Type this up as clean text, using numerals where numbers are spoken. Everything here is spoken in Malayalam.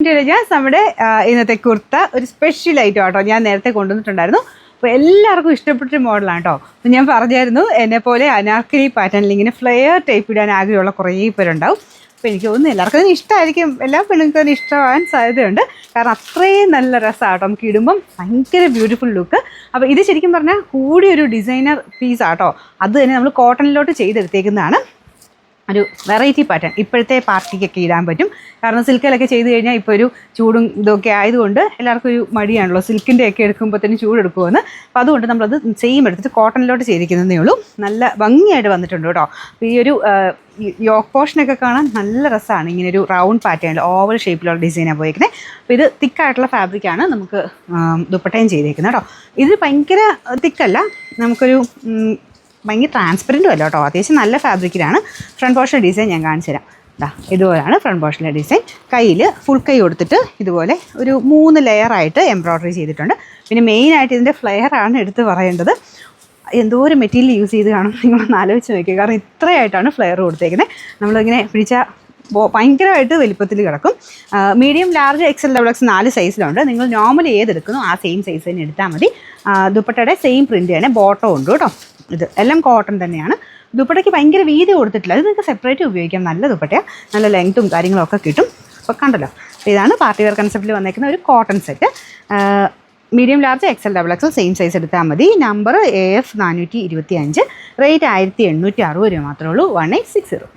നമ്മുടെ ഇന്നത്തെ കുർത്ത ഒരു സ്പെഷ്യൽ ഐറ്റം ആട്ടോ. ഞാൻ നേരത്തെ കൊണ്ടുവന്നിട്ടുണ്ടായിരുന്നു. അപ്പോൾ എല്ലാവർക്കും ഇഷ്ടപ്പെട്ടൊരു മോഡലാണ് കേട്ടോ. അപ്പോൾ ഞാൻ പറഞ്ഞായിരുന്നു എന്നെപ്പോലെ അനാർക്കലി പാറ്റേണിൽ ഇങ്ങനെ ഫ്ലെയർ ടൈപ്പ് ഇടാൻ ആഗ്രഹമുള്ള കുറേ പേരുണ്ടാവും. അപ്പോൾ എനിക്ക് തോന്നുന്നു എല്ലാവർക്കും അതിന് ഇഷ്ടമായിരിക്കും. എല്ലാ പെണ്ണുങ്ങൾക്കും അതിന് ഇഷ്ടമാകാൻ സാധ്യതയുണ്ട്. കാരണം അത്രയും നല്ല രസമാട്ടോ, നമുക്ക് ഇടുമ്പം ഭയങ്കര ബ്യൂട്ടിഫുൾ ലുക്ക്. അപ്പോൾ ഇത് ശരിക്കും പറഞ്ഞാൽ കൂടിയൊരു ഡിസൈനർ പീസാട്ടോ. അത് തന്നെ നമ്മൾ കോട്ടണിലോട്ട് ചെയ്തെടുത്തേക്കുന്നതാണ്. ഒരു വെറൈറ്റി പാറ്റേൺ ഇപ്പോഴത്തെ പാർട്ടിക്കൊക്കെ ഇടാൻ പറ്റും. കാരണം സിൽക്കിലൊക്കെ ചെയ്ത് കഴിഞ്ഞാൽ ഇപ്പോൾ ഒരു ചൂടും ഇതൊക്കെ ആയതുകൊണ്ട് എല്ലാവർക്കും ഒരു മടിയാണല്ലോ, സിൽക്കിൻ്റെ ഒക്കെ എടുക്കുമ്പോഴത്തേനും ചൂടെടുക്കുമെന്ന്. അപ്പോൾ അതുകൊണ്ട് നമ്മളത് സെയിം എടുത്തിട്ട് കോട്ടണിലോട്ട് ചെയ്തിരിക്കുന്നതേ ഉള്ളൂ. നല്ല ഭംഗിയായിട്ട് വന്നിട്ടുണ്ട് കേട്ടോ. അപ്പോൾ ഈ ഒരു യോക്ക് പോർഷനൊക്കെ കാണാൻ നല്ല രസമാണ്. ഇങ്ങനെ ഒരു റൗണ്ട് പാറ്റേണിൽ ഓവൽ ഷേപ്പിലുള്ള ഡിസൈനാണ് പോയിരിക്കുന്നത്. അപ്പോൾ ഇത് തിക്കായിട്ടുള്ള ഫാബ്രിക്കാണ് നമുക്ക് ദുപ്പട്ടയും ചെയ്തേക്കുന്നത് കേട്ടോ. ഇത് ഭയങ്കര തിക്കല്ല, നമുക്കൊരു ഭയങ്കര ട്രാൻസ്പെറൻറ്റും അല്ല കേട്ടോ. അത്യാവശ്യം നല്ല ഫാബ്രിക്കിലാണ്. ഫ്രണ്ട് പോർഷൻ ഡിസൈൻ ഞാൻ കാണിച്ചു തരാം. ഇതുപോലെയാണ് ഫ്രണ്ട് പോർഷനിലെ ഡിസൈൻ. കയ്യിൽ ഫുൾ കൈ കൊടുത്തിട്ട് ഇതുപോലെ ഒരു 3 ലെയറായിട്ട് എംബ്രോയ്ഡറി ചെയ്തിട്ടുണ്ട്. പിന്നെ മെയിനായിട്ട് ഇതിൻ്റെ ഫ്ലെയറാണ് എടുത്ത് പറയേണ്ടത്. എന്തോ ഒരു മെറ്റീരിയൽ യൂസ് ചെയ്ത് കാണും നിങ്ങളൊന്ന് ആലോചിച്ച് നോക്കുക. കാരണം ഇത്രയായിട്ടാണ് ഫ്ലെയർ കൊടുത്തേക്കുന്നത്. നമ്മളിങ്ങനെ പിടിച്ചാൽ ഭയങ്കരമായിട്ട് വലിപ്പത്തിൽ കിടക്കും. Medium, large, XL, double X 4 സൈസിലുണ്ട്. നിങ്ങൾ നോർമലി ഏതെടുക്കുന്നു ആ സെയിം സൈസ് തന്നെ എടുത്താൽ മതി. ദുപ്പട്ടയുടെ സെയിം പ്രിൻ്റ് തന്നെ ബോട്ടം ഉണ്ട് കേട്ടോ. ഇത് എല്ലാം കോട്ടൺ തന്നെയാണ്. ദുപ്പട്ടയ്ക്ക് ഭയങ്കര വീതി കൊടുത്തിട്ടില്ല. അത് നിങ്ങൾക്ക് സെപ്പറേറ്റ് ഉപയോഗിക്കാം. നല്ല ദുപ്പട്ടയാണ്, നല്ല ലെങ്ത്തും കാര്യങ്ങളൊക്കെ കിട്ടും. അപ്പോൾ കണ്ടല്ലോ, ഇതാണ് പാർട്ടി വെയർ കൺസെപ്റ്റിൽ വന്നേക്കുന്ന ഒരു cotton set. Medium, large, XL, double XL same size എടുത്താൽ മതി. നമ്പർ AF 425, റേറ്റ് 1860 രൂപ മാത്രമേ ഉള്ളൂ. 1860.